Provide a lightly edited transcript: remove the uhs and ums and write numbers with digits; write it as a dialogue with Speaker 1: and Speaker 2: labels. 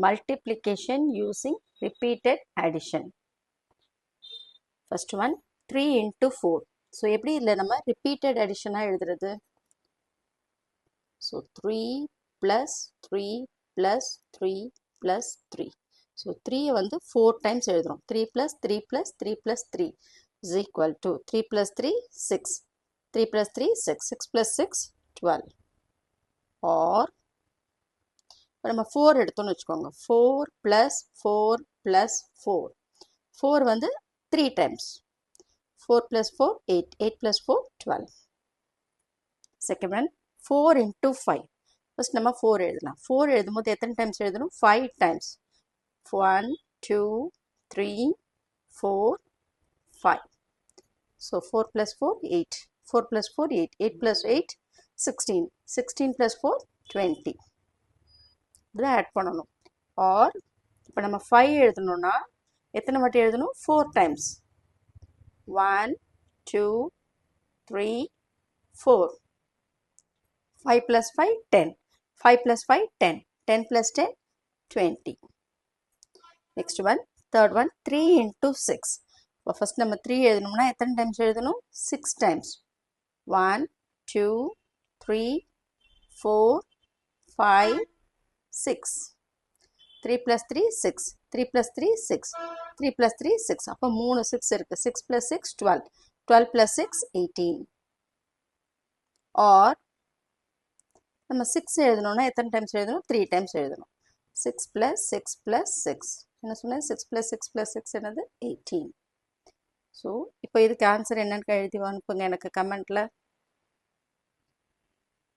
Speaker 1: multiplication using repeated addition. First one 3 into 4. So எப்படி இல்ல நம்ம repeated addition எழுதுறது? So 3 plus 3 plus 3 plus 3. So 3 வந்து 4 times எழுதுறோம். 3 plus 3 plus 3 plus 3 is equal to 3 plus 3 6. 3 plus 3 6. 6 plus 6 12. Or நம்ம 4 எடுத்தோம்னு வச்சுக்கோங்க. 4 plus 4 plus 4. 4 வந்து 3 times. 4 plus 4 8. 8 plus 4 12. Second one 4 into 5. First நம்ம 4 எழுதலாம். 4 எழுதும்போது எத்தனை times எழுதணும்? 5 times. 1 2 3 4 5. So 4 plus 4 8. 4 plus 4 8. 8 plus 8 16. 16 plus 4 20. இதில் ஆட் பண்ணணும். ஆர் இப்போ நம்ம 5 எழுதணும்னா எத்தனை வாட்டி எழுதணும்? 4 times. 1 2 3 4. 5 plus 5 10. 5 plus 5 10. 10 plus 10 20. Next one third one 3 into 6. இப்போ ஃபர்ஸ்ட் நம்ம 3 எழுதணும்னா எத்தனை டைம்ஸ் எழுதணும்? 6 times. 1 2 3 4 5 6. 3 plus 3 6. 3 plus 3 6. 3 plus 3 6. அப்போ 3 6 இருக்கு. 6 plus 6 12. 12 plus 6 18. Or நம்ம 6 எழுதணும்னா எத்தனை டைம்ஸ் எழுதணும்? 3 times எழுதணும். 6 plus 6 plus 6. என்ன சொன்னேன்? 6 plus 6 plus 6 என்னது? 18. ஸோ இப்போ இதுக்கு ஆன்சர் என்னன்னு எழுதி அனுப்புங்க எனக்கு கமெண்ட்டில்.